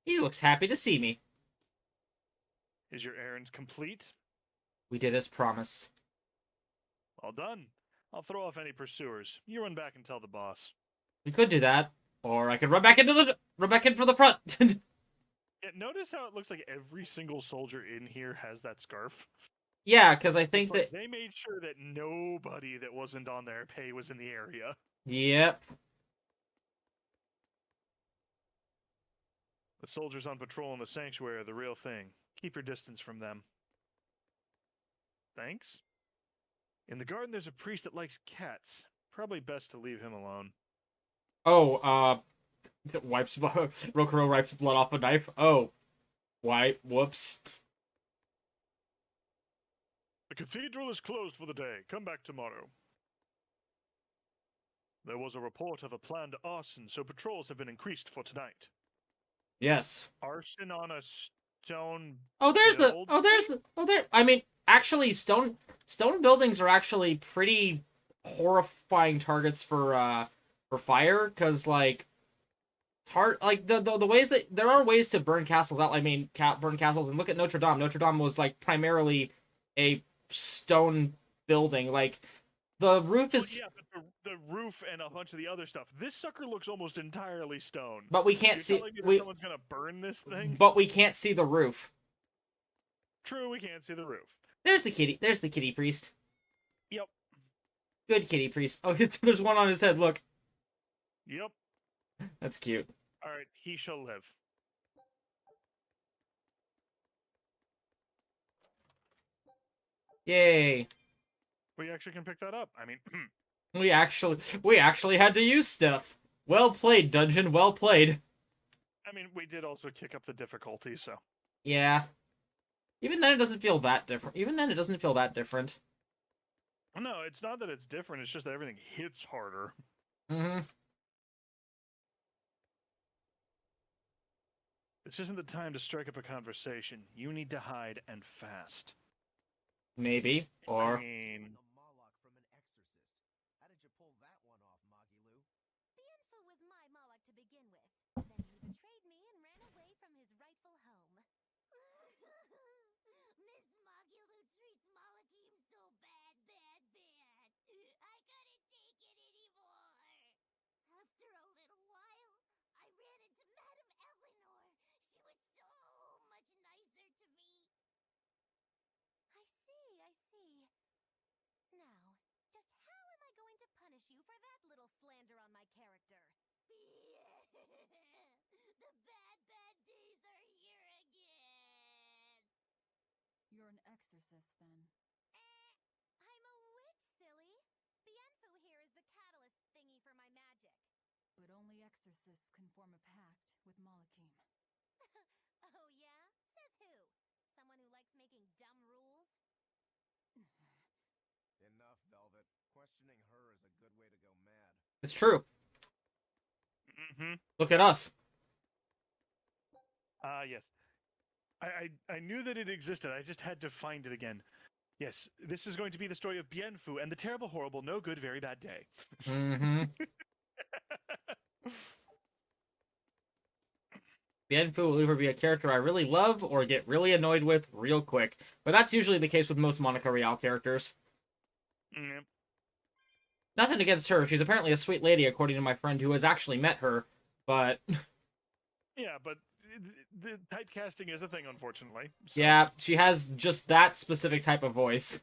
He looks happy to see me. Is your errand complete? We did as promised. All done. I'll throw off any pursuers. You run back and tell the boss. We could do that, or I could run back in for the front. Yeah, notice how it looks like every single soldier in here has that scarf? Yeah, because I think It's like that... they made sure that nobody that wasn't on their pay was in the area. Yep. The soldiers on patrol in the sanctuary are the real thing. Keep your distance from them. Thanks. In the garden, there's a priest that likes cats. Probably best to leave him alone. Oh, wipes Rokuro wipes blood off a knife. Oh, why? Whoops. The cathedral is closed for the day. Come back tomorrow. There was a report of a planned arson, so patrols have been increased for tonight. Yes. Arson on a stone Oh, there's the. build? Oh, there's the. Oh, there. I mean, actually, stone buildings are actually pretty horrifying targets for fire, because like it's hard. Like the ways that there are ways to burn castles out. I mean, burn castles, and look at Notre Dame. Notre Dame was like primarily a stone building. Like the roof Well, is, yeah, but the roof and a bunch of the other stuff. This sucker looks almost entirely stone. but we So can't you're see telling me that someone's gonna burn this thing? but we can't see the roof. True, we can't see the roof. There's the kitty. There's the kitty priest. Yep. Good kitty priest. Oh, there's one on his head. Look, Yep. that's cute. Alright, he shall live. Yay. We actually can pick that up. I mean, We actually had to use stuff. Well played, dungeon. Well played. we did also kick up the difficulty, so. Yeah. Even then, it doesn't feel that different. Even then, it doesn't feel that different. No, it's not that it's different, it's just that everything hits harder. Mm-hmm. This isn't the time to strike up a conversation. You need to hide and fast. Maybe. Or... I mean, The Moloch from an exorcist. How did you pull that one off, Magilu? Bienfu was my Moloch to begin with. Then he betrayed me and ran away from his rightful home. Miss Magilu treats Molochim so bad, bad, bad. I couldn't take it anymore. After a little while, I ran into Madame Eleanor. She was so much nicer to me. I see, I see. Now, just how am I going to punish you for that little slander on my character? The bad, bad days are here again. You're an exorcist, then. I'm a witch, silly. Bienfu here is the catalyst thingy for my magic. But only exorcists can form a pact with Molochim. Oh yeah? Says who? Someone who likes making dumb rules? Enough, Velvet. Questioning her is a good way to go mad. It's true. mm-hmm. Look at us. Yes. I knew that it existed. I just had to find it again. Yes, this is going to be the story of Bienfu and the terrible, horrible, no good, very bad day. Mm-hmm. Bienfu will either be a character I really love or get really annoyed with real quick. But that's usually the case with most Monica Real characters. Mm-hmm. Nothing against her. She's apparently a sweet lady, according to my friend who has actually met her. But... Yeah, but the typecasting is a thing, unfortunately. So. yeah, she has just that specific type of voice.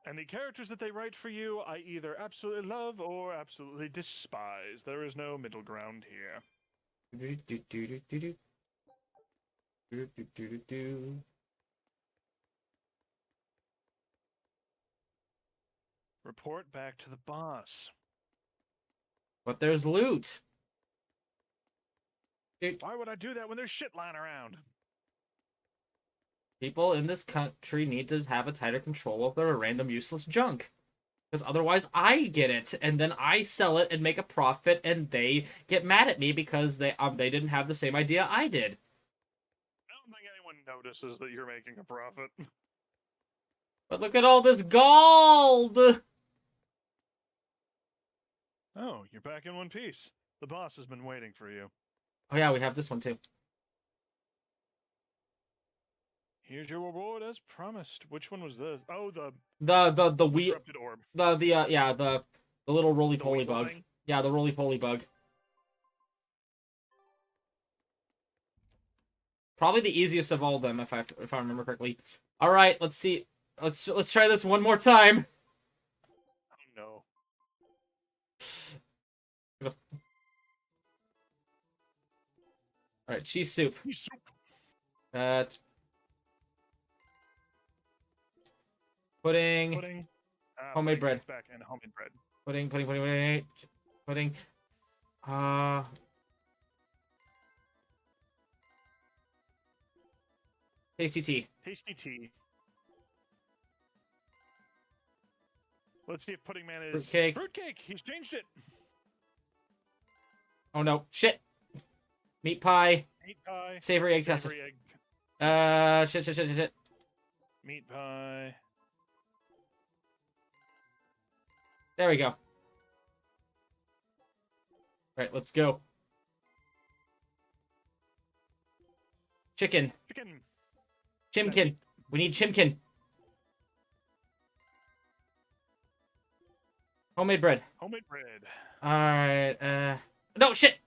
And the characters that they write for you, I either absolutely love or absolutely despise. There is no middle ground here. Report back to the boss. But there's loot. Why would I do that when there's shit lying around? People in this country need to have a tighter control of their random useless junk. Because otherwise I get it, and then I sell it and make a profit, and they get mad at me because they didn't have the same idea I did. I don't think anyone notices that you're making a profit. But look at all this gold! Oh, you're back in one piece. The boss has been waiting for you. Oh yeah, we have this one too. Here's your reward as promised. Which one was this? Oh, the The wheel, corrupted orb. yeah, the little roly The poly Weevil bug. thing? Yeah, the roly poly bug. Probably the easiest of all of them, if I remember correctly. All right, let's see. Let's try this one more time. Oh no. All right, cheese soup. He's soup. Pudding. Pudding. Homemade pudding bread. gets back and homemade bread. Pudding. Tasty tea. Tasty tea. Let's see if Pudding Man is Fruitcake. Fruitcake. He's changed it. Oh no, shit. Meat pie. Meat pie. Savory egg custard. Savory egg. Shit. Meat pie. There we go. Alright, let's go. Chicken. Chicken. Chimkin. We need chimkin. Homemade bread. Homemade bread. Alright, no, shit!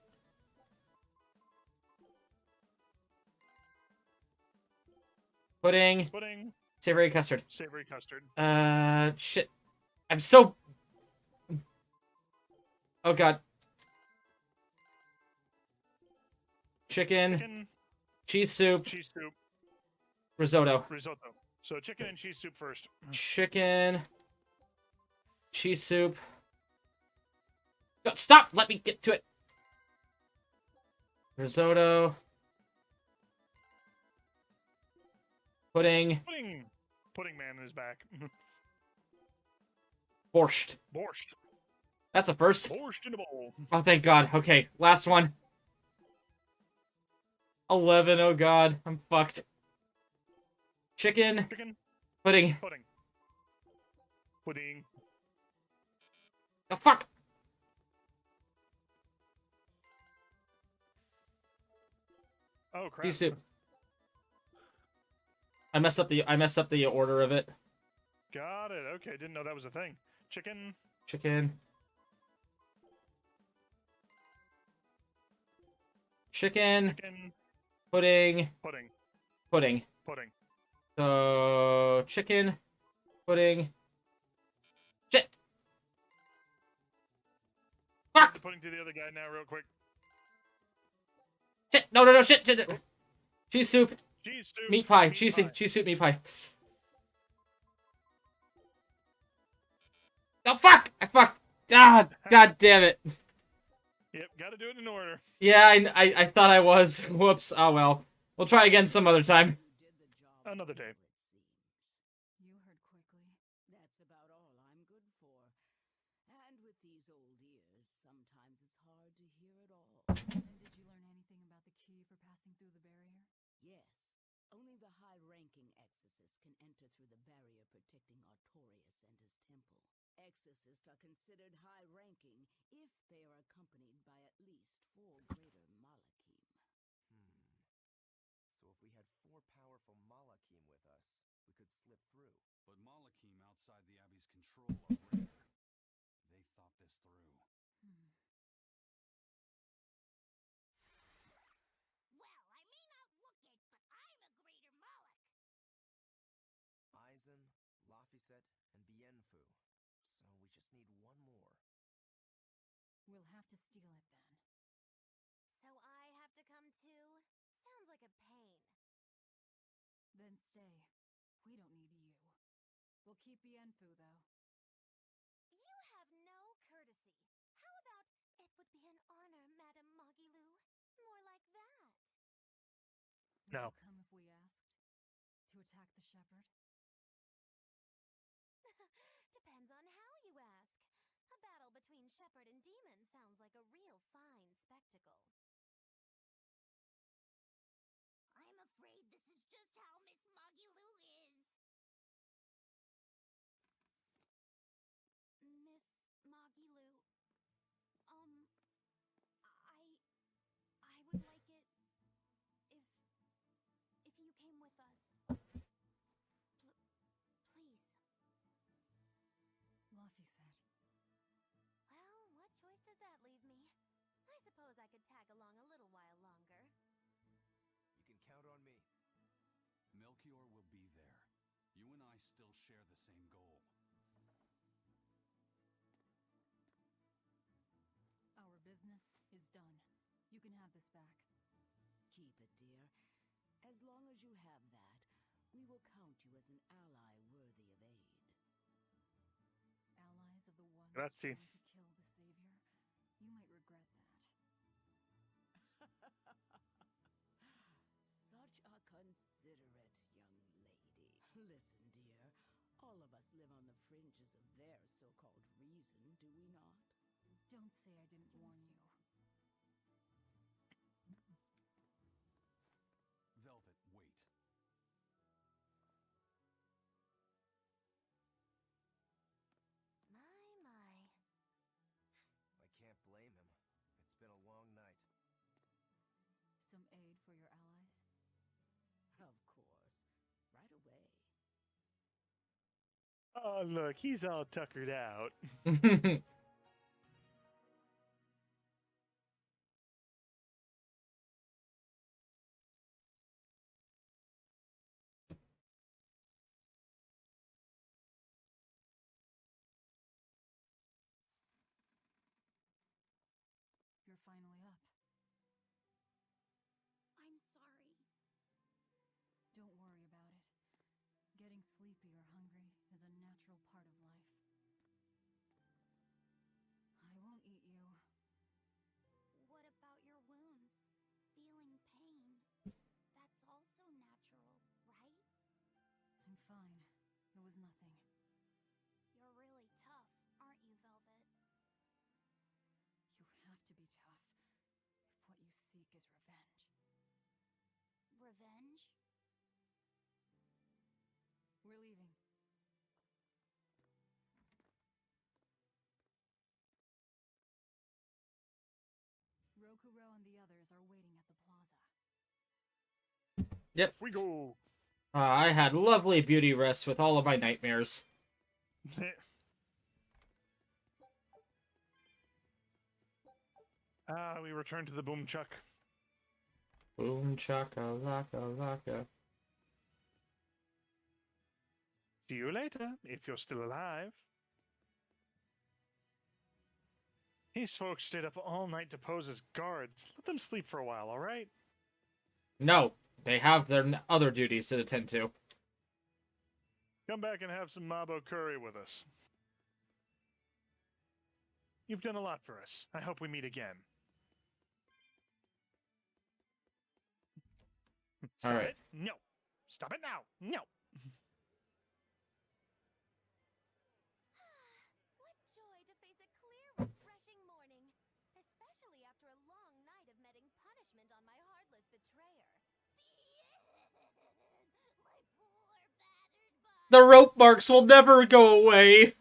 Pudding. Pudding. Savory custard. Savory custard. Shit. I'm so... Oh, God. Chicken. Chicken. Cheese soup. Cheese soup. Risotto. Risotto. So chicken and cheese soup first. Chicken. Cheese soup. No, stop! Let me get to it. Risotto. Pudding. Pudding. Pudding Man is back. Borscht. Borscht. That's a first. Borscht in a bowl. Oh, thank God. Okay, last one. 11. Oh, God. I'm fucked. Chicken. Chicken. Pudding. Pudding. Pudding. Oh, fuck! Oh crap. Cheese soup. I messed up the order of it. Got it. Okay, didn't know that was a thing. Chicken. Chicken. Chicken. Chicken. Pudding. Pudding. Pudding. Pudding. So, chicken. Pudding. Shit! Fuck! Pudding to the other guy now, real quick. Shit! No, shit! Cheese soup. Cheese soup. Meat pie. Meat Cheese pie. soup, meat pie. No, fuck! I fucked! God damn it. Yep, gotta do it in order. Yeah, I thought I was. Whoops. Oh well. We'll try again some other time. Another day. You heard quickly. That's about all I'm good for. And with these old ears, sometimes it's hard to hear it all. And did you learn anything about the key for passing through the barrier? Yes, only the high-ranking exorcist can enter through the barrier protecting Artorias and his temple. Exorcists are considered high-ranking if they are accompanied by at least 4 greater Malachim. So if we had 4 powerful Malachim with us, we could slip through. But Malachim outside the Abbey's control are rare. They thought this through. Well, I may not look it, but I'm a greater Moloch. Aizen, Laphicet, and Bienfu. So we just need one more. We'll have to steal it then. So I have to come too? Sounds like a pain. Then stay. We don't need you. We'll keep Bienfu, though. You have no courtesy. How about, it would be an honor, Madame Magilou? More like that. Would No. you come if we asked? To attack the shepherd? Depends on how you ask. A battle between shepherd and demon sounds like a real fine spectacle. I'm afraid this is just how Miss Magilou is. Miss Magilou, suppose I could tag along a little while longer. You can count on me. Melchior will be there. You and I still share the same goal. Our business is done. You can have this back. Keep it, dear. As long as you have that, we will count you as an ally worthy of aid. Allies of the ones Grazie. trying to kill the savior. You might regret that. Such a considerate young lady. Listen, dear, all of us live on the fringes of their so-called reason, do we not? Don't say I didn't warn you. Velvet, wait. My. I can't blame him. It's been a long night. Some aid for your allies? Of course. Right away. Oh, look, he's all tuckered out. You're finally up. I'm sorry. Don't worry about it. Getting sleepy or hungry is a natural part of life. I won't eat you. What about your wounds? Feeling pain? That's also natural, right? I'm fine. It was nothing. You're really tough, aren't you, Velvet? You have to be tough if what you seek is revenge. Revenge? We're leaving. Rokuro and the others are waiting at the plaza. Yep. We go. I had lovely beauty rest with all of my nightmares. We return to the boom chuck. Boom chaka laka laka. See you later, if you're still alive. These folks stayed up all night to pose as guards. Let them sleep for a while, all right? No, they have their other duties to attend to. Come back and have some Mabo curry with us. You've done a lot for us. I hope we meet again. Stop right. it. No. Stop it now. No. What joy to face a clear, refreshing morning. Especially after a long night of meting punishment on my heartless betrayer. My poor battered body. The rope marks will never go away.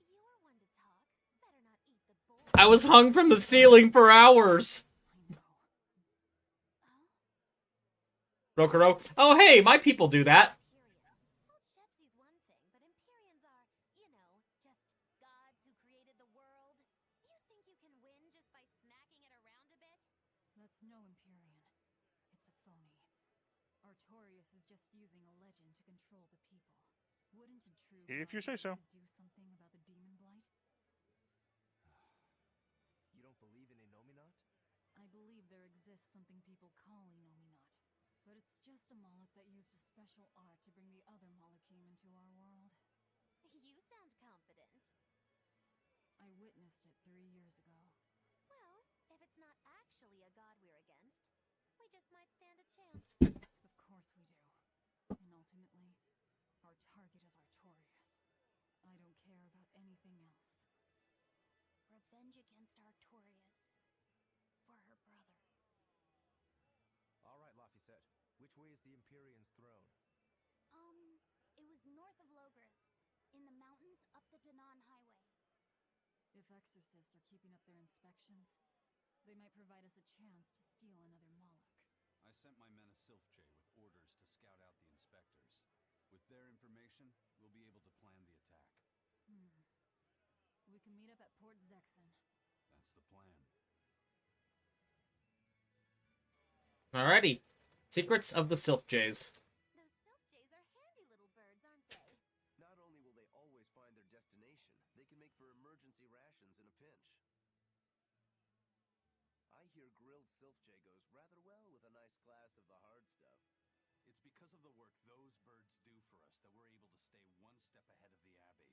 You're one to talk. Better not eat the bowl. I was hung from the ceiling for hours. I know. Rokuro. Oh, hey, my people do that. Empyrean. Old Shepsy's one thing, but Empyreans are, just gods who created the world. You think you can win just by smacking it around a bit? That's no Empyrean. It's a phony. Artorias is just using a legend to control the people. Wouldn't a true If you god say so. need to do something about the demon blight? You don't believe in Inominat? I believe there exists something people call Inominat. But it's just a Moloch that used a special art to bring the other Molochim into our world. You sound confident. I witnessed it 3 years ago. Well, if it's not actually a god we're against, we just might stand a chance. Of course we do. And ultimately, our target is Artorias. I don't care about anything else. Revenge against Artorias. For her brother. All right, Laphicet. Which way is the Empyrean's throne? It was north of Logris. In the mountains up the Danan Highway. If exorcists are keeping up their inspections, they might provide us a chance to steal another Moloch. I sent my men a Sylphjay with orders to scout out the inspectors. With their information, we'll be able to plan the attack. We can meet up at Port Zexon. That's the plan. Alrighty. Secrets of the Sylph Jays. Those sylph jays are handy little birds, aren't they? Not only will they always find their destination, they can make for emergency rations in a pinch. I hear grilled sylph-jay goes rather well with a nice glass of the hard stuff. It's because of the work those birds do for us that we're able to stay one step ahead of the Abbey.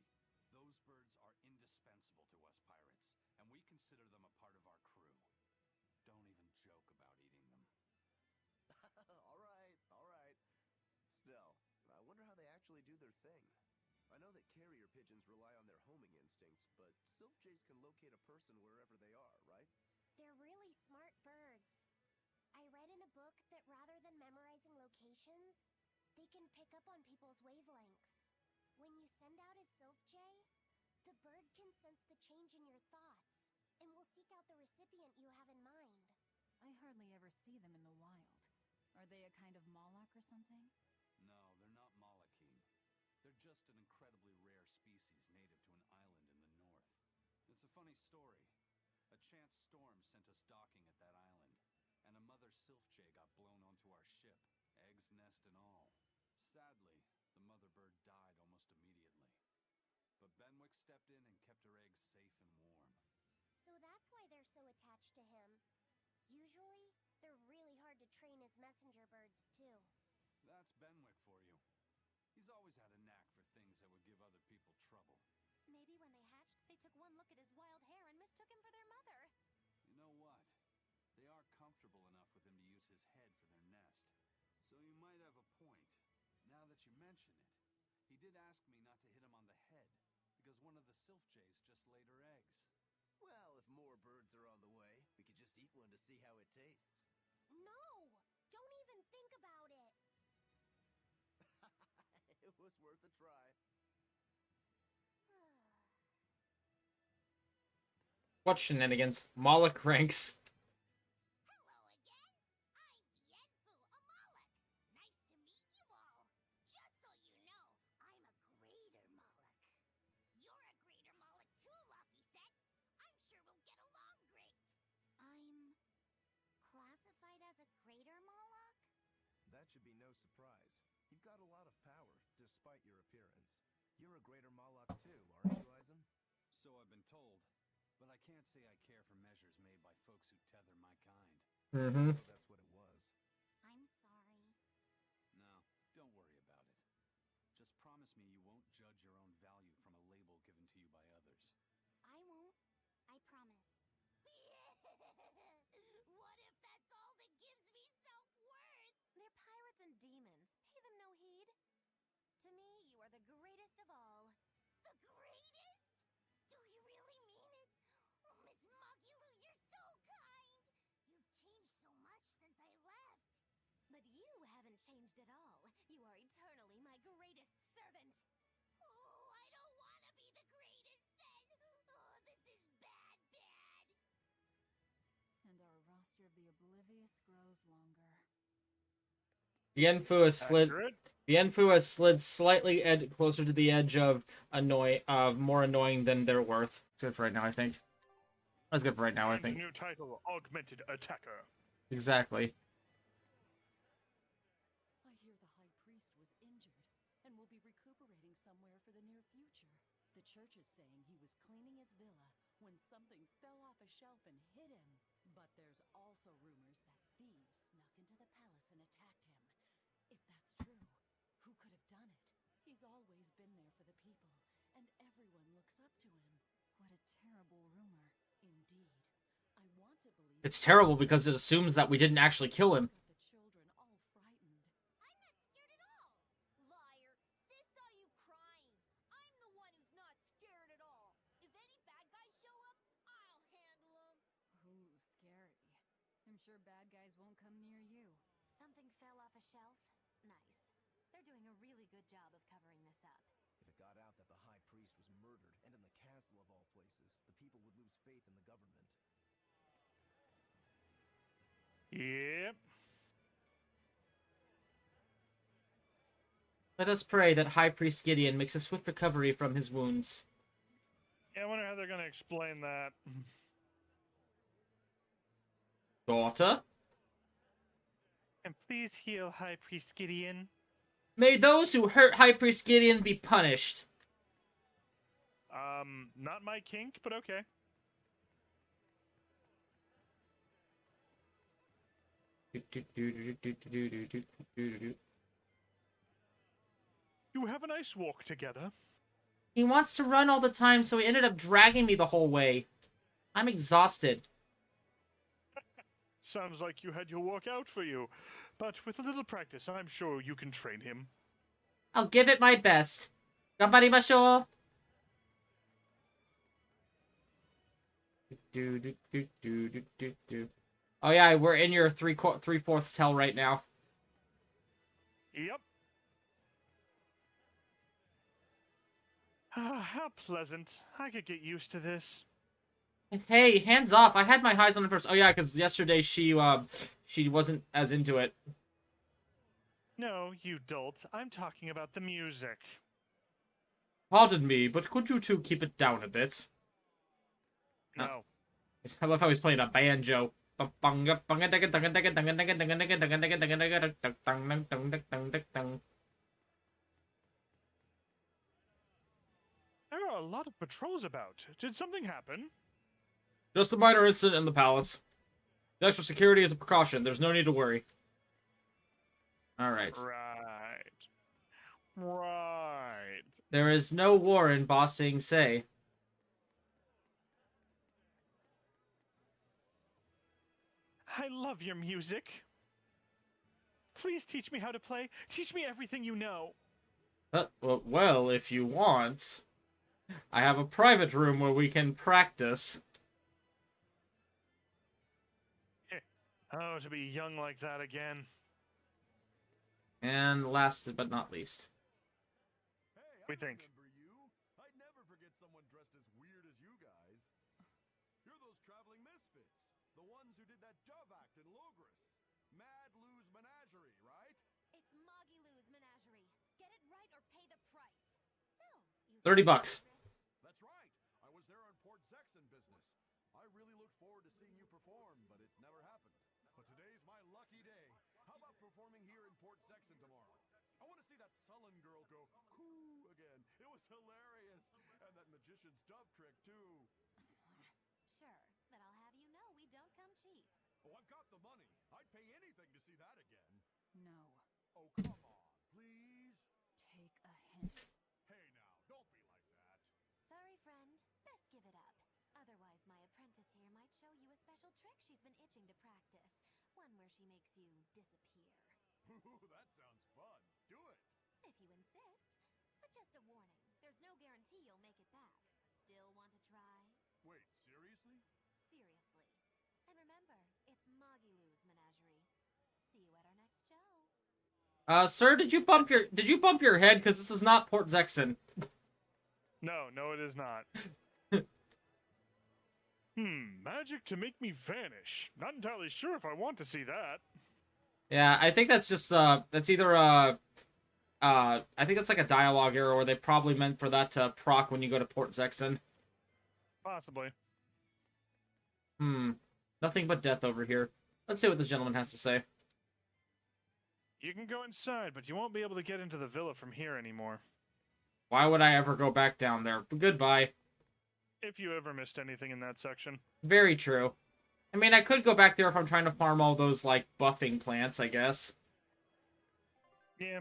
Those birds are indispensable to us pirates, and we consider them a part of our crew. Don't even joke about eating them. All right. Still, I wonder how they actually do their thing. I know that carrier pigeons rely on their homing instincts, but sylph-jays can locate a person wherever they are, right? They're really smart birds. I read in a book that rather than memorizing locations, they can pick up on people's wavelengths. When you send out a sylph jay, the bird can sense the change in your thoughts and will seek out the recipient you have in mind. I hardly ever see them in the wild. Are they a kind of Moloch or something? No, they're not Malachim. They're just an incredibly rare species native to an island in the north. It's a funny story. A chance storm sent us docking at that island, and a mother sylph-jay got blown onto our ship, eggs, nest, and all. Sadly, the mother bird died almost immediately. But Benwick stepped in and kept her eggs safe and warm. So that's why they're so attached to him. Usually, they're really hard to train as messenger birds, too. That's Benwick for you. He's always had a knack for things that would give other people trouble. Maybe when they hatched, they took one look at his wild hair and mistook him for their mother. You know what? They are comfortable enough with him to use his head for their nest. So you might have a point. Now that you mention it, he did ask me not to hit him on the head, because one of the sylph-jays just laid her eggs. Well, if more birds are on the way, we could just eat one to see how it tastes. No! Don't even think about it! It was worth a try. What shenanigans? Moloch ranks. Hello again! I'm Bienfu, a Moloch. Nice to meet you all. Just so you know, I'm a greater Moloch. You're a greater Moloch too, Loppy said. I'm sure we'll get along great. I'm classified as a greater Moloch? That should be no surprise. You've got a lot of power, despite your appearance. You're a greater Moloch too, aren't you, Eisen? So I've been told, but I can't say I care for measures made by folks who tether my kind. Mm-hmm. Well, that's what it was. I'm sorry. No, don't worry about it. Just promise me you won't judge your own value from a label given to you by others. I won't. I promise. What if that's all that gives me self-worth? They're pirates and demons. Pay them no heed. To me, you are the greatest of all. The greatest? Do you really mean it? Oh, Miss Magulu, you're so kind. You've changed so much since I left. But you haven't changed at all. You are eternally my greatest servant. Oh, I don't want to be the greatest then. Oh, this is bad. And our roster of the oblivious grows longer. Bienfu has slid. Accurate. Bienfu has slid slightly closer to the edge of more annoying than they're worth. It's good for right now, I think. That's good for right now, I And think. new title, Augmented Attacker. Exactly. I hear the High Priest was injured and will be recuperating somewhere for the near future. The church is saying he was cleaning his villa when something fell off a shelf and hit him. But there's also rumors that thieves snuck into the palace and attacked him. If that's true, who could have done it? He's always been there for the people, and everyone looks up to him. What a terrible rumor. Indeed. I want to believe It's terrible because it assumes that we didn't actually kill him. got the children all frightened. I'm not scared at all. Liar. Sis saw you crying. I'm the one who's not scared at all. If any bad guys show up, I'll handle them. Ooh, scary. I'm sure bad guys won't come near you. Something fell off a shelf? Nice. They're doing a really good job of covering this up. If it got out that the High Priest was murdered, and in the castle of all places, the people would lose faith in the government. Yep. Let us pray that High Priest Gideon makes a swift recovery from his wounds. Yeah, I wonder how they're going to explain that. Daughter? And please heal High Priest Gideon. May those who hurt High Priest Gideon be punished. Not my kink, but okay. You have a nice walk together. He wants to run all the time, so he ended up dragging me the whole way. I'm exhausted. Sounds like you had your walk out for you. But with a little practice, I'm sure you can train him. I'll give it my best. Ganbarimashou! Oh yeah, we're in your three-fourths hell right now. Yep. Ah, how pleasant. I could get used to this. Hey, hands off. I had my eyes on it first. Oh yeah, because yesterday she wasn't as into it. No, you dolt. I'm talking about the music. Pardon me, but could you two keep it down a bit? No. I love how he's playing a banjo. There There are a lot of patrols about. Did something happen? Just a minor incident in the palace. The extra security is a precaution. There's no need to worry. Alright. Right. There is no war in Ba Sing Se. I love your music. Please teach me how to play. Teach me everything you know. Well, if you want, I have a private room where we can practice. Oh, to be young like that again. And last but not least. Hey, We think. remember you. I'd never forget someone dressed as weird as you guys. You're those traveling misfits. The ones who did that dove act in Logris. Mad Lou's Menagerie, right? It's Moggy Lou's Menagerie. Get it right or pay the price. So, you 30 bucks. That's right. I was there on Port Zexon business. I really looked forward to seeing you perform, but it never happened. But today's my lucky day. How about performing here in Port Zexon tomorrow? I want to see that sullen girl go coo again. It was hilarious. And that magician's dove trick, too. Sure, but I'll have you know we don't come cheap. Oh, I've got the money. I'd pay anything to see that again. No. Oh, come on, please. Take a hint. Hey now, don't be like that. Sorry, friend. Best give it up. Otherwise, my apprentice here might show you a special trick she's been itching to practice. One where she makes you disappear. Ooh, that sounds fun. Do it. If you insist. But just a warning, there's no guarantee you'll make it back. Still want to try? Wait, seriously? Seriously. And remember, it's Moggy Lou's Menagerie. See you at our next show. Sir, did you bump your head? Because this is not Port Zexon. No, it is not. Magic to make me vanish. Not entirely sure if I want to see that. Yeah, I think that's just, that's either, I think that's like a dialogue error, or they probably meant for that to proc when you go to Port Zexon. Possibly. Nothing but death over here. Let's see what this gentleman has to say. You can go inside, but you won't be able to get into the villa from here anymore. Why would I ever go back down there? Goodbye. If you ever missed anything in that section. Very true. I mean, I could go back there if I'm trying to farm all those, like, buffing plants, I guess. Yeah.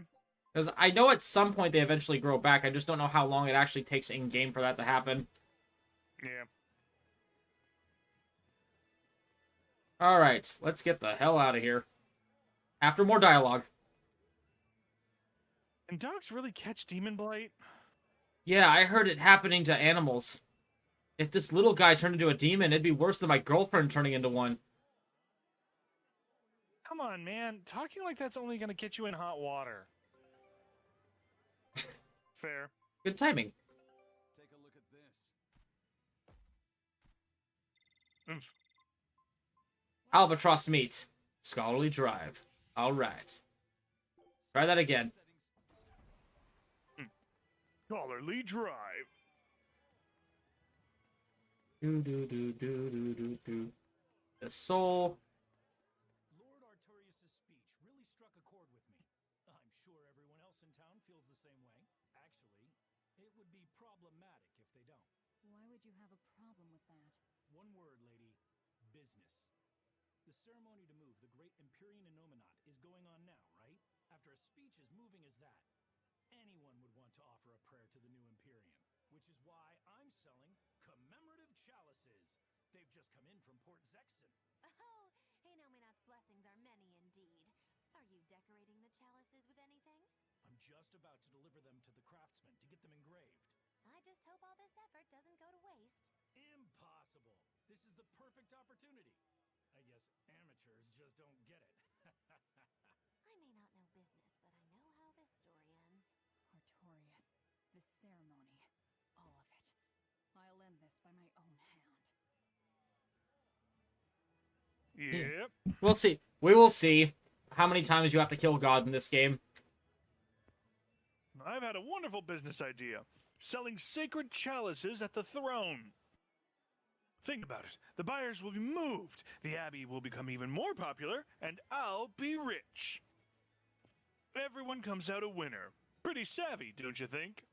Because I know at some point they eventually grow back. I just don't know how long it actually takes in-game for that to happen. Yeah. Alright, let's get the hell out of here. After more dialogue. Can dogs really catch demon blight? Yeah, I heard it happening to animals. If this little guy turned into a demon, it'd be worse than my girlfriend turning into one. Come on, man. Talking like that's only going to get you in hot water. Fair. Good timing. Take a look at this. Oof. Albatross meat. Scholarly drive. Alright. Try that again. Scholarly drive. The soul. Lord Artorius' speech really The ceremony to move the great Mutsumi Inomata is going on now, right? After a speech as moving as that, anyone would want to offer a prayer to the new Imperium, which is why I'm selling commemorative chalices. They've just come in from Port Zexon. Oh, Inominat's blessings are many indeed. Are you decorating the chalices with anything? I'm just about to deliver them to the craftsman to get them engraved. I just hope all this effort doesn't go to waste. Impossible! This is the perfect opportunity. I guess amateurs just don't get it. I may not know business, but I know how this story ends. Artorias, this ceremony, all of it. I'll end this by my own hand. Yep. We'll see. We will see how many times you have to kill God in this game. I've had a wonderful business idea. Selling sacred chalices at the throne. Think about it. The buyers will be moved. The abbey will become even more popular, and I'll be rich. Everyone comes out a winner. Pretty savvy, don't you think?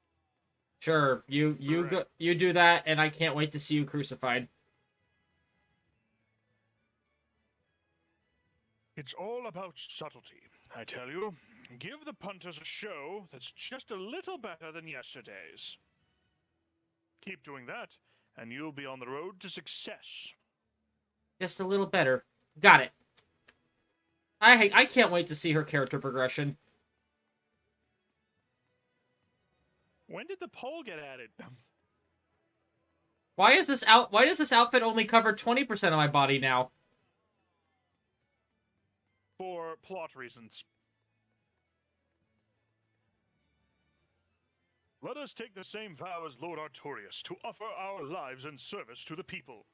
Sure, you do that, and I can't wait to see you crucified. It's all about subtlety, I tell you. Give the punters a show that's just a little better than yesterday's. Keep doing that, and you'll be on the road to success. Just a little better. Got it. I can't wait to see her character progression. When did the pole get added? Why does this outfit only cover 20% of my body now? For plot reasons. Let us take the same vow as Lord Artorias, to offer our lives in service to the people.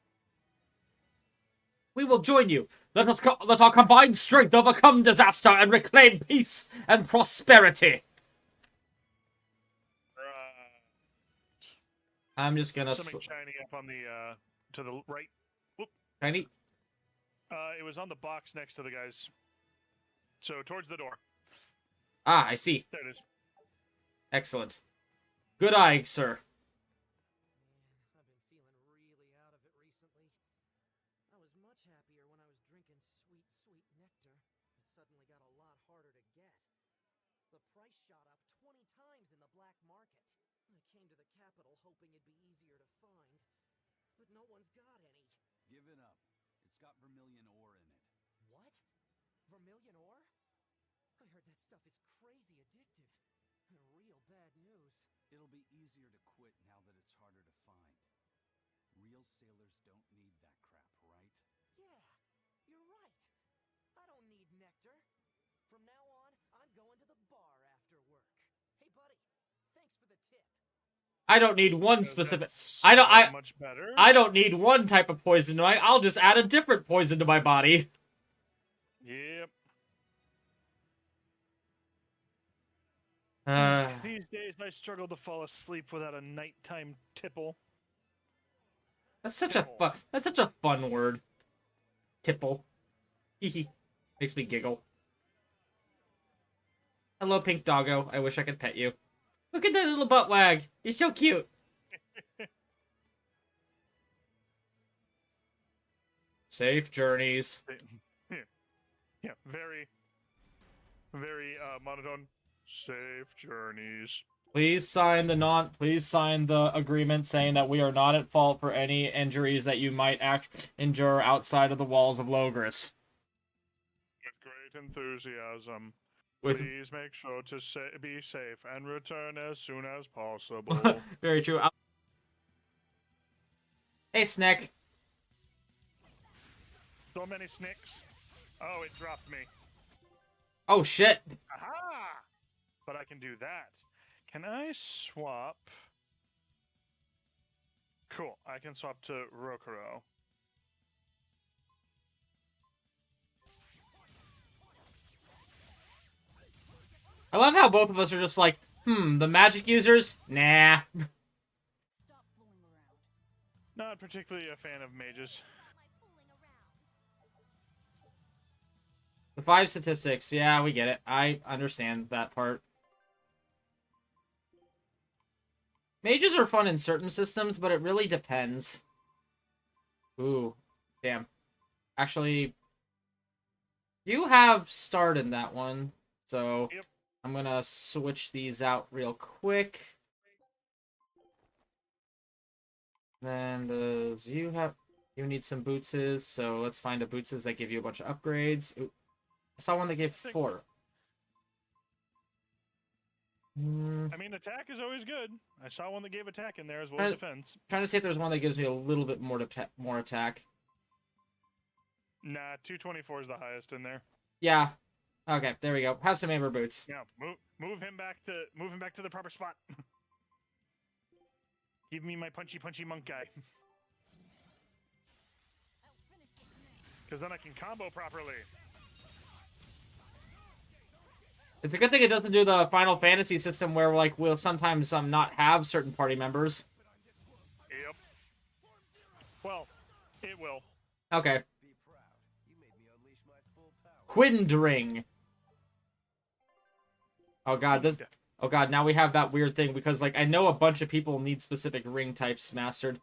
We will join you. Let our combined strength overcome disaster and reclaim peace and prosperity. I'm just gonna... Something shiny up on the, to the right. Whoop. Shiny? It was on the box next to the guys. So, towards the door. Ah, I see. There it is. Excellent. Good eye, sir. Man, I've been feeling really out of it recently. I was much happier when I was drinking sweet, sweet nectar. It suddenly got a lot harder to get. The price shot up 20 times in the black market. I came to the capital hoping it'd be easier to find, but no one's got any. Give it up. It's got vermilion ore in it. What? Vermilion ore? I heard that stuff is crazy addictive. Real bad news. It'll be easier to quit now that it's harder to find. Real sailors don't need that crap, right? Yeah, you're right. I don't need nectar. From now on, I'm going to the bar after work. Hey, buddy, thanks for the tip. I don't need one specific... Much better. I don't need one type of poison. I'll just add a different poison to my body. Yep. These days, I struggle to fall asleep without a nighttime tipple. That's such a fun word. Tipple. Hehe. Makes me giggle. Hello, pink doggo. I wish I could pet you. Look at that little butt wag. You're so cute. Safe journeys. Yeah, very, very monotone. Safe journeys. Please sign the agreement saying that we are not at fault for any injuries that you might endure outside of the walls of Logris. With great enthusiasm. With... Please make sure to be safe and return as soon as possible. Very true. Hey, Snick. So many snicks. Oh, it dropped me. Oh, shit. Aha! But I can do that. Can I swap? Cool. I can swap to Rokuro. I love how both of us are just like, the magic users? Nah. Stop fooling around. Not particularly a fan of mages. The 5 statistics, yeah, we get it. I understand that part. Mages are fun in certain systems, but it really depends. Ooh, damn. Actually, You have started that one, so Yep. I'm gonna switch these out real quick. Then does you have... You need some bootses, so let's find a bootses that give you a bunch of upgrades. Ooh, I saw one that gave 4. I mean, attack is always good. I saw one that gave attack in there as well Uh, as defense. Trying to see if there's one that gives me a little bit more attack. Nah, 224 is the highest in there. Yeah. Okay, there we go. Have some amber boots. Yeah, move him back to the proper spot. Give me my punchy monk guy. Because then I can combo properly. It's a good thing it doesn't do the Final Fantasy system where like we'll sometimes not have certain party members. Yep. Well, it will. Okay. Be proud. You made me unleash my full power. Quindring. Oh god, this... Oh god, now we have that weird thing because like I know a bunch of people need specific ring types mastered.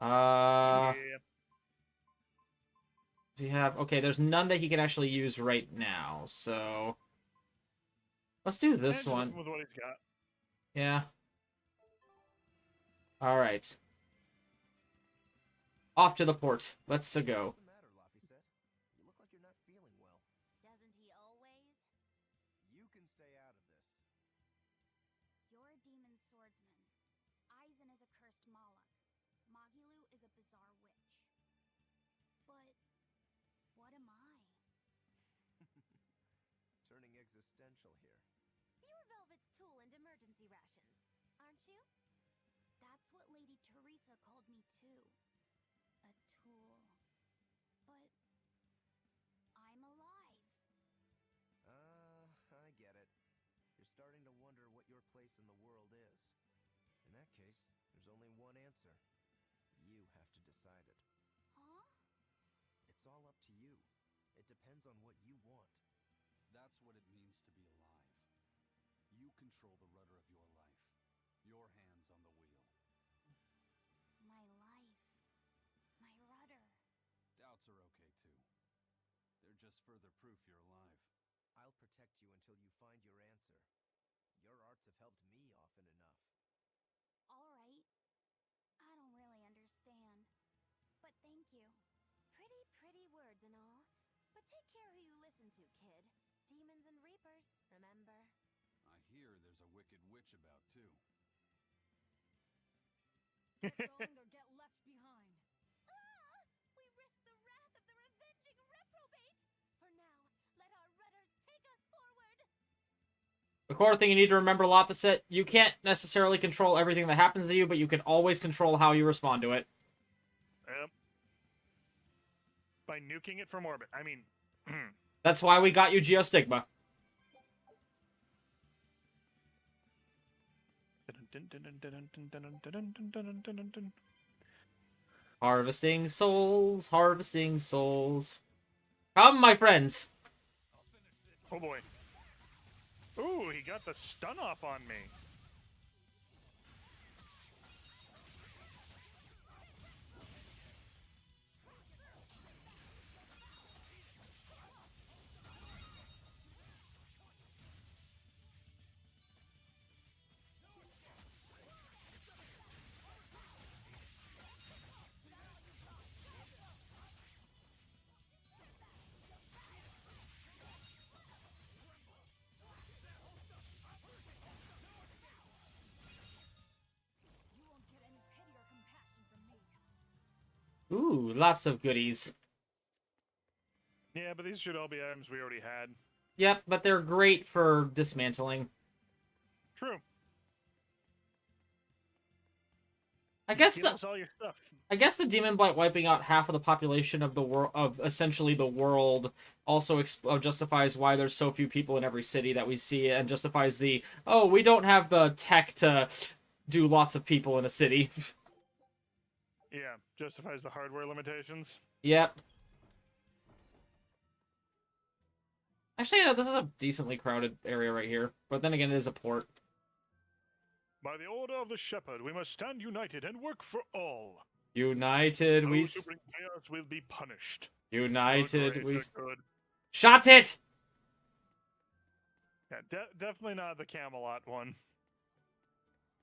Yeah. Does he have... Okay, there's none that he can actually use right now, so let's do this And one. with what he's got. Yeah. Alright. Off to the port. Let's go. What's the matter, Laphicet? You look like you're not feeling well. Doesn't he always? You can stay out of this. You're a demon swordsman. Aizen is a cursed Moloch. Magilu is a bizarre witch. But what am I? Turning existential here. You're Velvet's tool and emergency rations, aren't you? That's what Lady Teresa called me too. A tool. But I'm alive. I get it. You're starting to wonder what your place in the world is. In that case, there's only one answer. You have to decide it. Huh? It's all up to you. It depends on what you want. That's what it means to be alive. You control the rudder of your life. Your hands on the wheel. My life. My rudder. Doubts are okay too. They're just further proof you're alive. I'll protect you until you find your answer. Your arts have helped me often enough. All right. I don't really understand. But thank you. Pretty words and all. But take care who you listen to, kid. Demons and reapers, remember? I hear there's a wicked witch about too. Get going or get left behind. Ah! We risk the wrath of the revenging reprobate! For now, let our rudders take us forward! The core thing you need to remember, Laphicet, you can't necessarily control everything that happens to you, but you can always control how you respond to it. Yep. By nuking it from orbit. I mean... That's why we got you Geostigma. Harvesting souls, harvesting souls. Come, my friends. Oh boy. Ooh, he got the stun off on me. You won't get any pity or compassion from me. Ooh, lots of goodies. Yeah, but these should all be items we already had. Yep, but they're great for dismantling. True. I guess Give us all your stuff. I guess the Demon Blight wiping out half of the population of the world, of essentially the world, also justifies why there's so few people in every city that we see, and justifies the, oh, we don't have the tech to do lots of people in a city. Yeah, justifies the hardware limitations. Yep. Actually, no, this is a decently crowded area right here. But then again, it is a port. By the order of the shepherd, we must stand united and work for all. United, we... Those who bring chaos will be punished. United, The we... greater good. Shot it! Yeah, definitely not the Camelot one.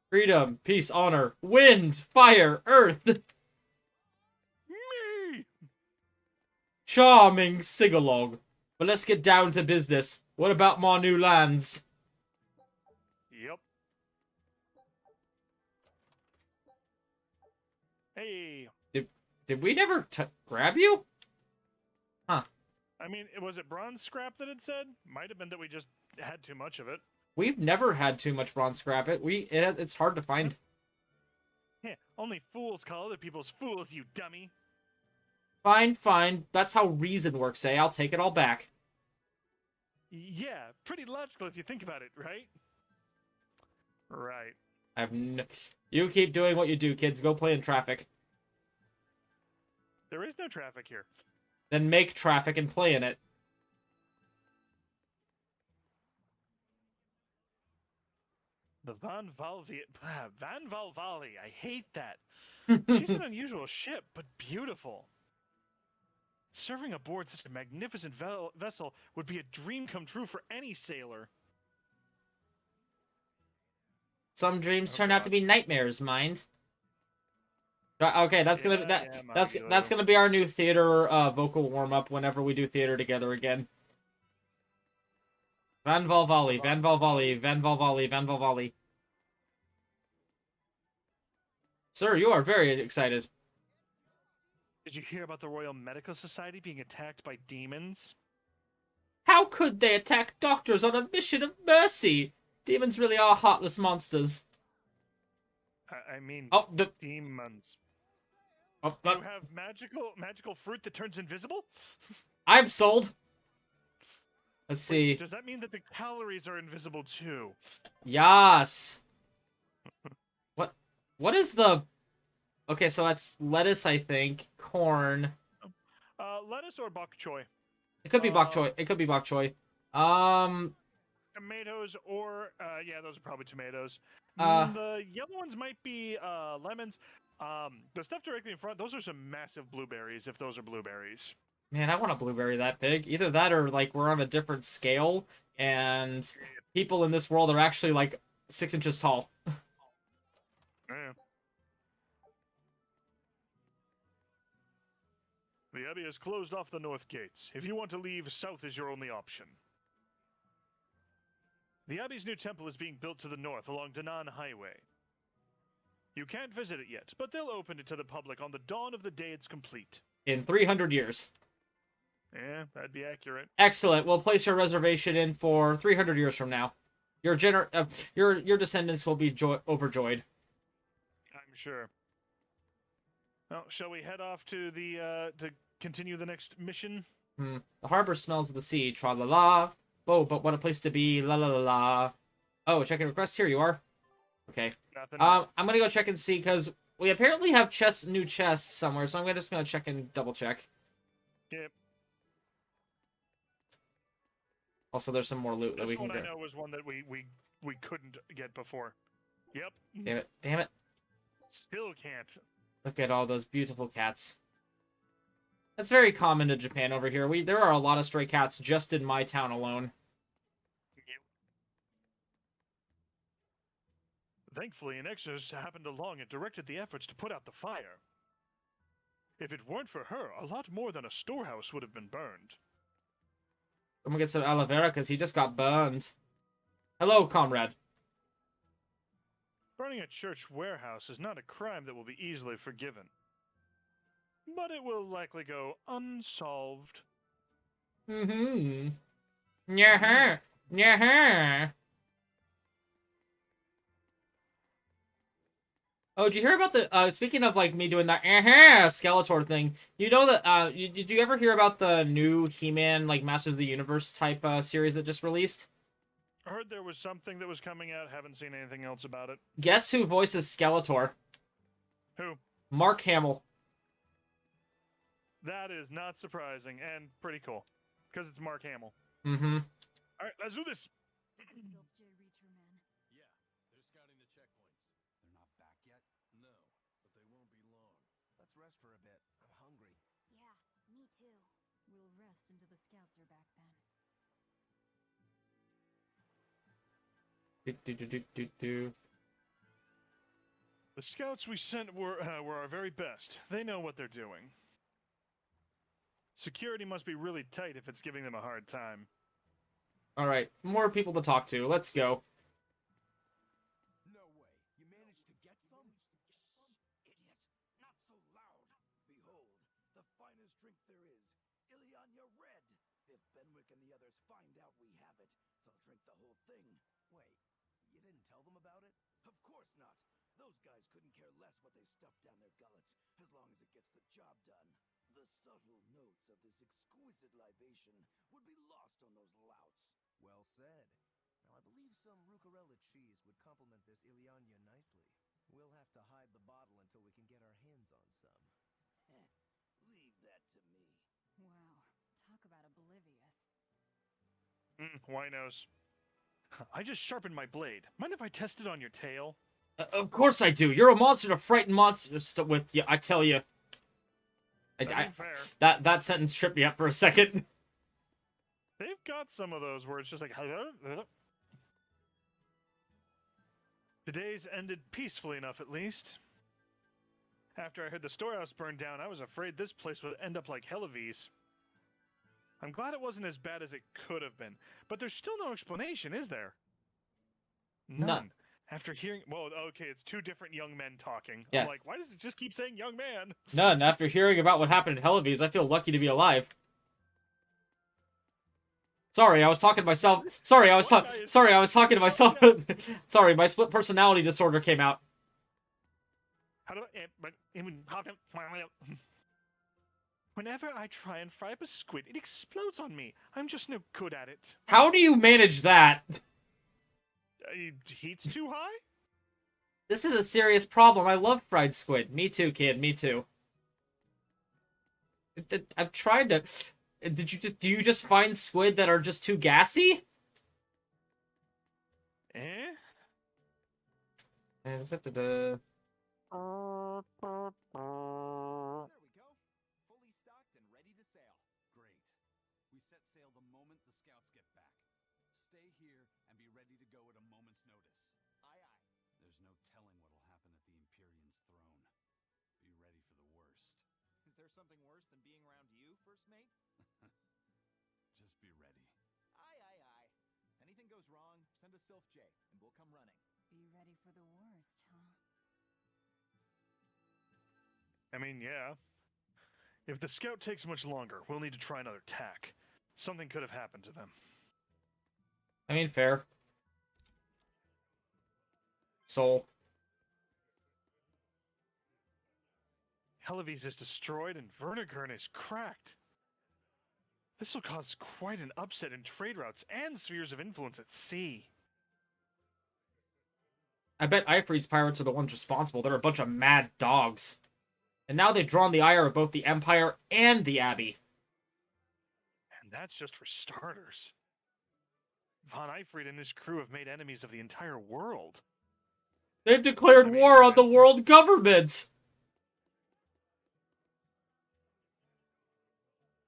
Freedom, peace, honor, wind, fire, earth. Me! Charming sing-along. But let's get down to business. What about my new lands? Yep. Hey. Did we never grab you? Huh. I mean, was it bronze scrap that it said? Might have been that we just had too much of it. We've never had too much bronze scrap. It's hard to find. Yeah, only fools call other people's fools, you dummy. Fine, fine. That's how reason works, eh? I'll take it all back. Yeah, pretty logical if you think about it, right? Right. You keep doing what you do, kids. Go play in traffic. There is no traffic here. Then make traffic and play in it. The Van Valvali. I hate that. She's an unusual ship, but beautiful. Serving aboard such a magnificent vessel would be a dream come true for any sailor. Some dreams turn out to be nightmares, mind. Okay, that's gonna be our new theater vocal warm up whenever we do theater together again. Van Valvali, Van Valvali, Van Valvali, Van Valvali. Sir, you are very excited. Did you hear about the Royal Medical Society being attacked by demons? How could they attack doctors on a mission of mercy? Demons really are heartless monsters. I mean, demons. Oh, you have magical fruit that turns invisible? I'm sold. Let's see. Does that mean that the calories are invisible too? Yes. What is the... Okay, so that's lettuce, I think. Corn. Lettuce or bok choy? It could be bok choy. It could be bok choy. Tomatoes or... yeah, those are probably tomatoes. Uh, the yellow ones might be lemons. The stuff directly in front, those are some massive blueberries, if those are blueberries. Man, I want a blueberry that big. Either that or, like, we're on a different scale, and people in this world are actually, like, 6 inches tall. Yeah. The Abbey has closed off the north gates. If you want to leave, south is your only option. The Abbey's new temple is being built to the north along Danan Highway. You can't visit it yet, but they'll open it to the public on the dawn of the day it's complete. In 300 years. Yeah, that'd be accurate. Excellent. We'll place your reservation in for 300 years from now. Your descendants will be overjoyed. I'm sure. Well, shall we head off to the to continue the next mission? The harbor smells of the sea. Tra la la. Oh, but what a place to be. La la la la. Oh, check-in request. Here you are. Okay. Nothing. I'm gonna go check and see because we apparently have new chests somewhere, so I'm just gonna check and double check. Yep. Also, there's some more loot that we can get. get. I know was one that we couldn't get before. Yep. Damn it! Damn it! Still can't. Look at all those beautiful cats. That's very common to Japan over here. There are a lot of stray cats just in my town alone. Yep. Thankfully, an exorcist happened along and directed the efforts to put out the fire. If it weren't for her, a lot more than a storehouse would have been burned. I'm gonna get some aloe vera because he just got burned. Hello, comrade. Burning a church warehouse is not a crime that will be easily forgiven. But it will likely go unsolved. Mm-hmm. Yeah. Yeah. Oh, did you hear about the, speaking of, like, me doing that Skeletor thing, you know that, did you ever hear about the new He-Man, like, Masters of the Universe type, series that just released? I heard there was something that was coming out, haven't seen anything else about it. Guess who voices Skeletor? Who? Mark Hamill. That is not surprising, and pretty cool. Because it's Mark Hamill. Mm-hmm. Alright, let's do this! Did the Sylph J reach your men? Yeah, they're scouting the checkpoints. They're not back yet? No, but they won't be long. Let's rest for a bit. I'm hungry. Yeah, me too. We'll rest into the scouts are back then. The scouts we sent were our very best. They know what they're doing. Security must be really tight if it's giving them a hard time. Alright, more people to talk to. Let's go. No way. You managed to get some? Idiot! Not so loud! Behold, the finest drink there is, Ilyanya Red! If Benwick and the others find out we have it, they'll drink the whole thing. Wait, you didn't tell them about it? Of course not! Those guys couldn't care less what they stuff down their gullets, as long as it gets the job done. The subtle notes of this exquisite libation would be lost on those louts. Well said. Now, I believe some Rucarella cheese would complement this Ilyanya nicely. We'll have to hide the bottle until we can get our hands on some. Leave that to me. Wow, talk about oblivious. Winos. I just sharpened my blade. Mind if I test it on your tail? Of course I do. You're a monster to frighten monsters with you, I tell you. That sentence tripped me up for a second. They've got some of those where it's just like, hello? Today's ended peacefully enough, at least. After I heard the storehouse burned down, I was afraid this place would end up like Helavis. I'm glad it wasn't as bad as it could have been. But there's still no explanation, is there? None. After hearing... Well, okay, it's two different young men talking. Yeah. I'm like, why does it just keep saying young man? None. After hearing about what happened at Helavis, I feel lucky to be alive. Sorry, I was talking to myself. Sorry, I was talking to myself. Sorry, my split personality disorder came out. How do I... Whenever I try and fry up a squid, it explodes on me. I'm just no good at it. How do you manage that? Heat's too high? This is a serious problem. I love fried squid. Me too, kid. Me too. I'm trying to... Do you just find squid that are just too gassy? Eh? Da-da-da. There we go. Fully stocked and ready to sail. Great. We set sail the moment the scouts get back. Stay here and be ready to go at a moment's notice. Aye, aye. There's no telling what'll happen at the Empyrean's throne. Be ready for the worst. Is there something worse than being around you, First Mate? Just be ready. Aye, aye, aye. Anything goes wrong, send a Sylph J, and we'll come running. Be ready for the worst, huh? I mean, yeah. If the scout takes much longer, we'll need to try another tack. Something could have happened to them. I mean, fair. Soul. Helavis is destroyed and Vernigern is cracked. This will cause quite an upset in trade routes and spheres of influence at sea. I bet Ifrit's pirates are the ones responsible. They're a bunch of mad dogs. And now they've drawn the ire of both the Empire and the Abbey. And that's just for starters. Von Ifrit and his crew have made enemies of the entire world. They've declared war on the world government!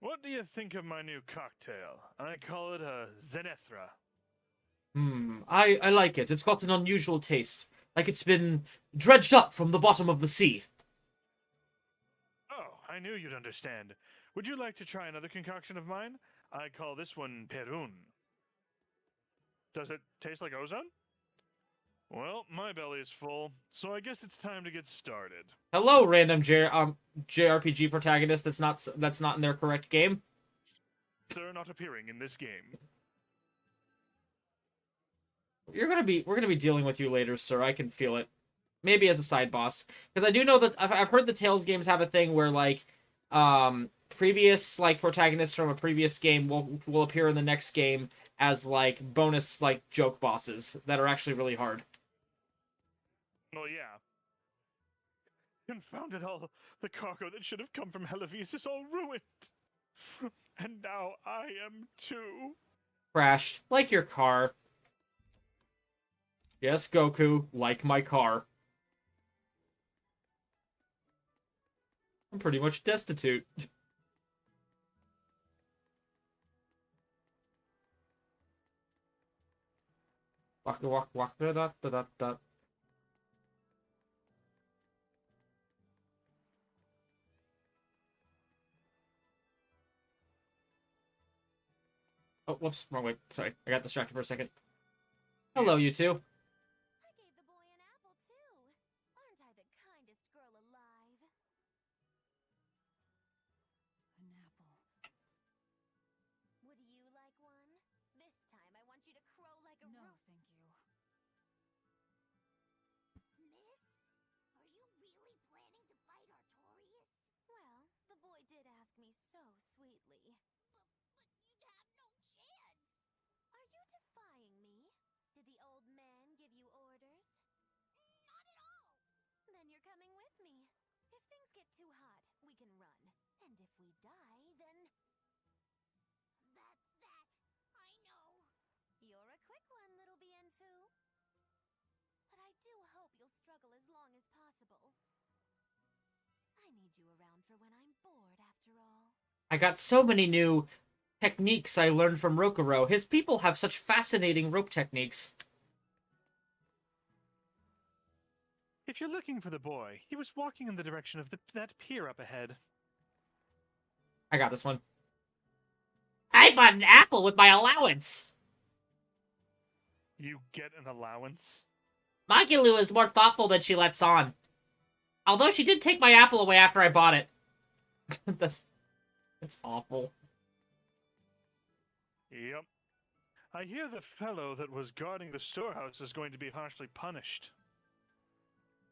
What do you think of my new cocktail? I call it a Zenethra. I like it. It's got an unusual taste. Like it's been dredged up from the bottom of the sea. Oh, I knew you'd understand. Would you like to try another concoction of mine? I call this one Perun. Does it taste like ozone? Well, my belly is full, so I guess it's time to get started. Hello, random JRPG protagonist that's not in their correct game. Sir, not appearing in this game. We're gonna be dealing with you later, sir. I can feel it. Maybe as a side boss, because I do know that I've heard the Tales games have a thing where like, previous like protagonists from a previous game will appear in the next game as like bonus like joke bosses that are actually really hard. Well, yeah. Confound it all. The cargo that should have come from Helavis is all ruined. And now I am too. Crashed like your car. Yes, Goku, like my car. I'm pretty much destitute. Walk, walk, walk, da, da, da, da, da. Oh, whoops, wrong way. Sorry, I got distracted for a second. Hello, you two. I gave the boy an apple, too. Aren't I the kindest girl alive? An apple. Would you like one? This time I want you to crow like a No, roof. thank you. Miss, are you really planning to fight Artorias? Well, the boy did ask me so sweetly. But you'd have no chance. Are you defying me? Did the old man give you orders? Not at all. Then you're coming with me. If things get too hot, we can run. And if we die, then... That's that. I know. You're a quick one, little Bienfu. But I do hope you'll struggle as long as possible. I need you around for when I'm bored, after all. I got so many new techniques I learned from Rokuro. His people have such fascinating rope techniques. If you're looking for the boy, he was walking in the direction of that pier up ahead. I got this one. I bought an apple with my allowance. You get an allowance? Magulu is more thoughtful than she lets on. Although she did take my apple away after I bought it. That's awful. Yep. I hear the fellow that was guarding the storehouse is going to be harshly punished.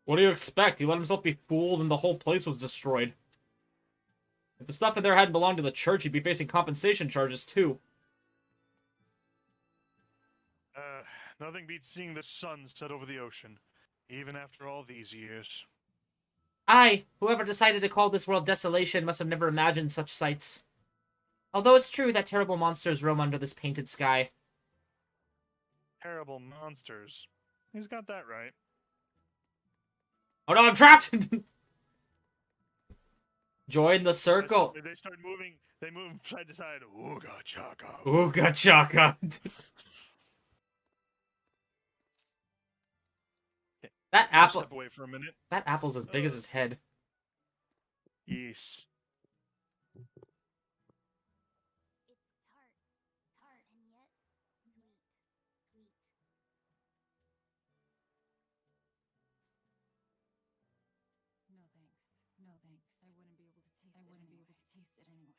What do you expect? He let himself be fooled and the whole place was destroyed. If the stuff in there hadn't belonged to the church, he'd be facing compensation charges too. Nothing beats seeing the sun set over the ocean, even after all these years. Whoever decided to call this world desolation must have never imagined such sights. Although it's true that terrible monsters roam under this painted sky. Terrible monsters. He's got that right. Oh no, I'm trapped! Join the circle. They start moving. They move side to side. Ooga chaka. Ooga chaka. That apple. Step away for a minute. That apple's as big as his head. Yes. It's tart, and yet sweet. No thanks. No thanks. I wouldn't be able to taste it anyway.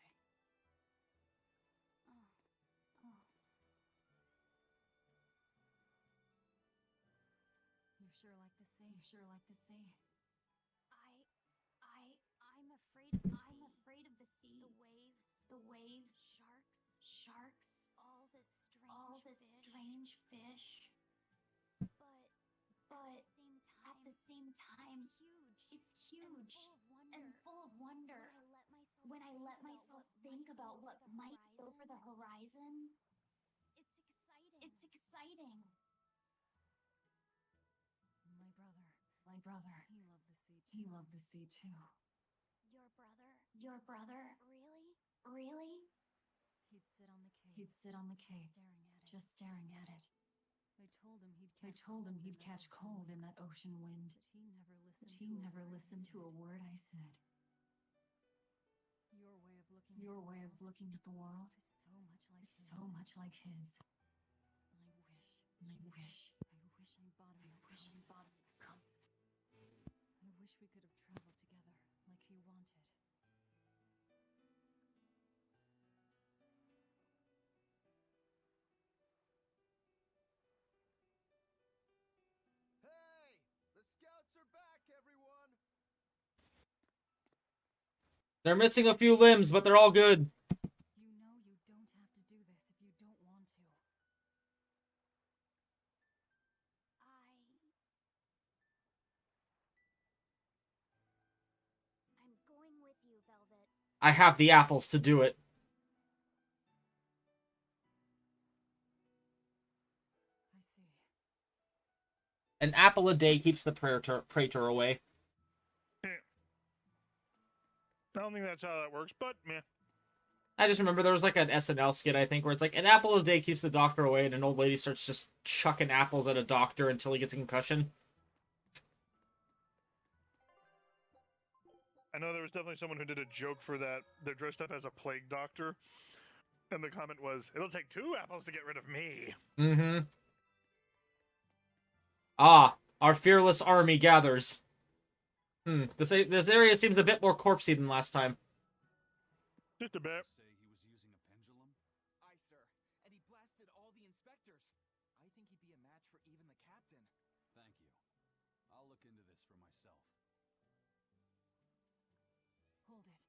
You sure like the sea? I'm afraid of the sea. The waves, sharks, all this strange fish. But at the same time, it's huge and full of wonder. When I let myself think about what might be over the horizon, it's exciting. My brother. He loved the sea too. Your brother? Really? He'd sit on the cave, just staring at it. I told him he'd catch cold in that ocean wind, but he never listened to a word I said. Your way of looking at the world is so much like his. I wish I bought him a compass. I wish we could have traveled together like he wanted. Hey! The scouts are back, everyone! They're missing a few limbs, but they're all good. You know you don't have to do this if you don't want to. I'm going with you, Velvet. I have the apples to do it. I see. An apple a day keeps the praetor away. I don't think that's how that works, but meh. I just remember there was like an SNL skit, I think, where it's like an apple a day keeps the doctor away, and an old lady starts just chucking apples at a doctor until he gets a concussion. I know there was definitely someone who did a joke for that. They're dressed up as a plague doctor, and the comment was, "It'll take 2 apples to get rid of me." Mm-hmm. Ah, our fearless army gathers. This area seems a bit more corpsey than last time. Just a bit. Say he was using a pendulum? Aye, sir. And he blasted all the inspectors. I think he'd be a match for even the captain. Thank you. I'll look into this for myself. Hold it.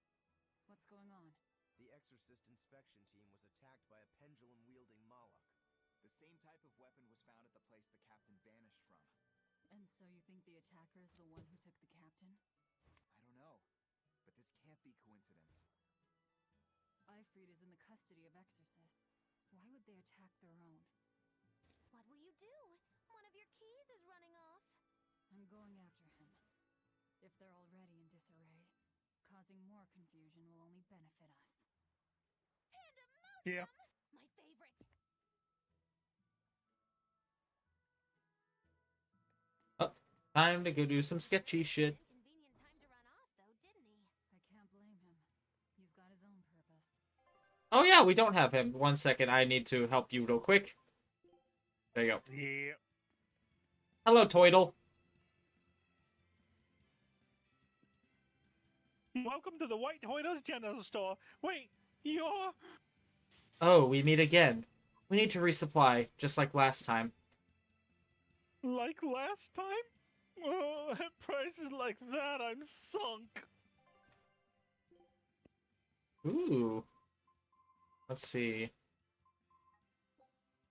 What's going on? The Exorcist inspection team was attacked by a pendulum-wielding Moloch. The same type of weapon was found at the place the captain vanished from. And so you think the attacker is the one who took the captain? I don't know, but this can't be coincidence. Ifrit is in the custody of exorcists. Why would they attack their own? What will you do? One of your keys is running off. I'm going after him. If they're already in disarray, causing more confusion will only benefit us. Yeah. My favorite. Time to go do some sketchy shit. Inconvenient time to run off, though, didn't he? I can't blame him. He's got his own purpose. Oh yeah, we don't have him. 1 second, I need to help you real quick. There you go. Yeah. Hello, Toidle. Welcome to the White Hoida's General Store. Wait, you're... Oh, we meet again. We need to resupply, just like last time. like last time? Oh, at prices like that, I'm sunk. Ooh. Let's see.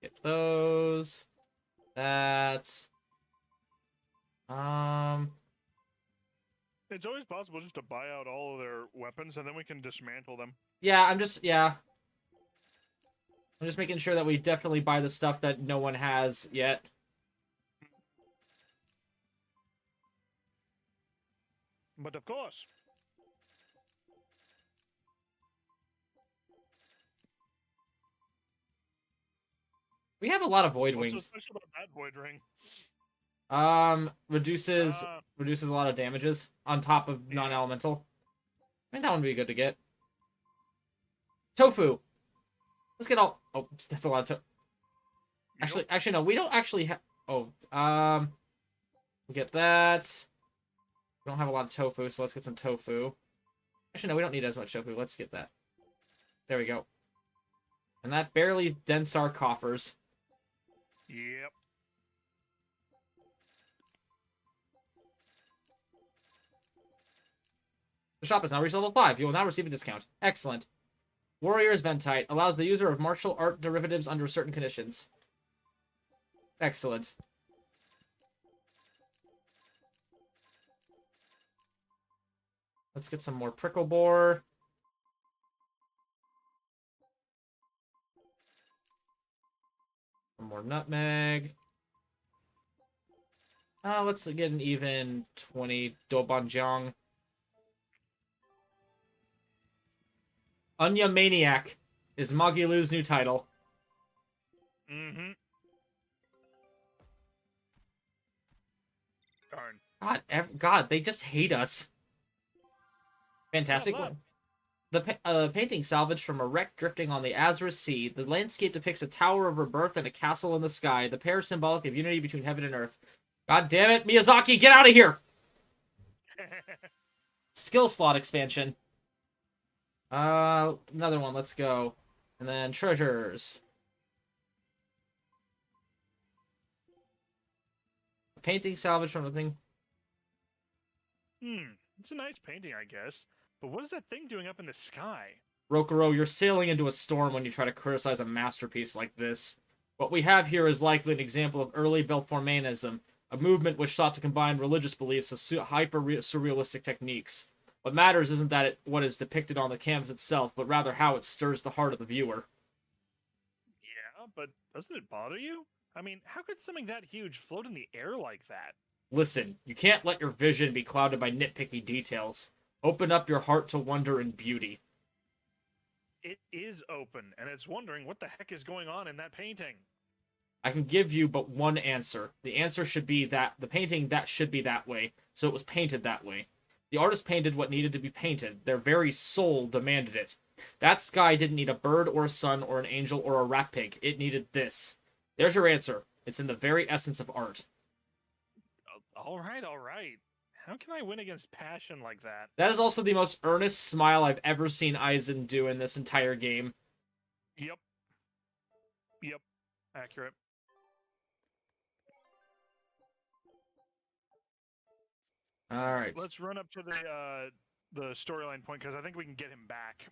Get those. That. It's always possible just to buy out all of their weapons, and then we can dismantle them. Yeah, I'm just making sure that we definitely buy the stuff that no one has yet. But of course. We have a lot of void What's so wings. special about that void ring? Reduces a lot of damages on top of non-elemental. I think that one would be good to get. Tofu. Let's get all. Oh, that's a lot of. Actually, no. We don't actually have. Oh, we get that. We don't have a lot of tofu, so let's get some tofu. Actually, no, we don't need as much tofu. Let's get that. There we go. And that barely dents our coffers. Yep. The shop is now reached level 5. You will now receive a discount. Excellent. Warrior's Ventite allows the user of martial art derivatives under certain conditions. Excellent. Let's get some more prickle boar. Some more nutmeg. Let's get an even 20 Dobanjiang. Anya Maniac is Magilu's new title. Mm-hmm. Darn. God, they just hate us. Fantastic Not one. The painting salvaged from a wreck drifting on the Azra Sea. The landscape depicts a tower of rebirth and a castle in the sky. The pair symbolic of unity between heaven and earth. God damn it, Miyazaki, get out of here! Skill slot expansion. Another one, let's go. And then treasures. A painting salvaged from the thing. It's a nice painting, I guess. But what is that thing doing up in the sky? Rokuro, you're sailing into a storm when you try to criticize a masterpiece like this. What we have here is likely an example of early Belformanism, a movement which sought to combine religious beliefs with hyper-surrealistic techniques. What matters isn't what is depicted on the canvas itself, but rather how it stirs the heart of the viewer. Yeah, but doesn't it bother you? I mean, how could something that huge float in the air like that? Listen, you can't let your vision be clouded by nitpicky details. Open up your heart to wonder and beauty. It is open, and it's wondering what the heck is going on in that painting. I can give you but one answer. The answer should be that the painting that should be that way, so it was painted that way. The artist painted what needed to be painted. Their very soul demanded it. That sky didn't need a bird or a sun or an angel or a rat pig. It needed this. There's your answer. It's in the very essence of art. All right, all right. How can I win against passion like that? That is also the most earnest smile I've ever seen Aizen do in this entire game. Yep. Yep. Accurate. All right. Let's run up to the storyline point because I think we can get him back.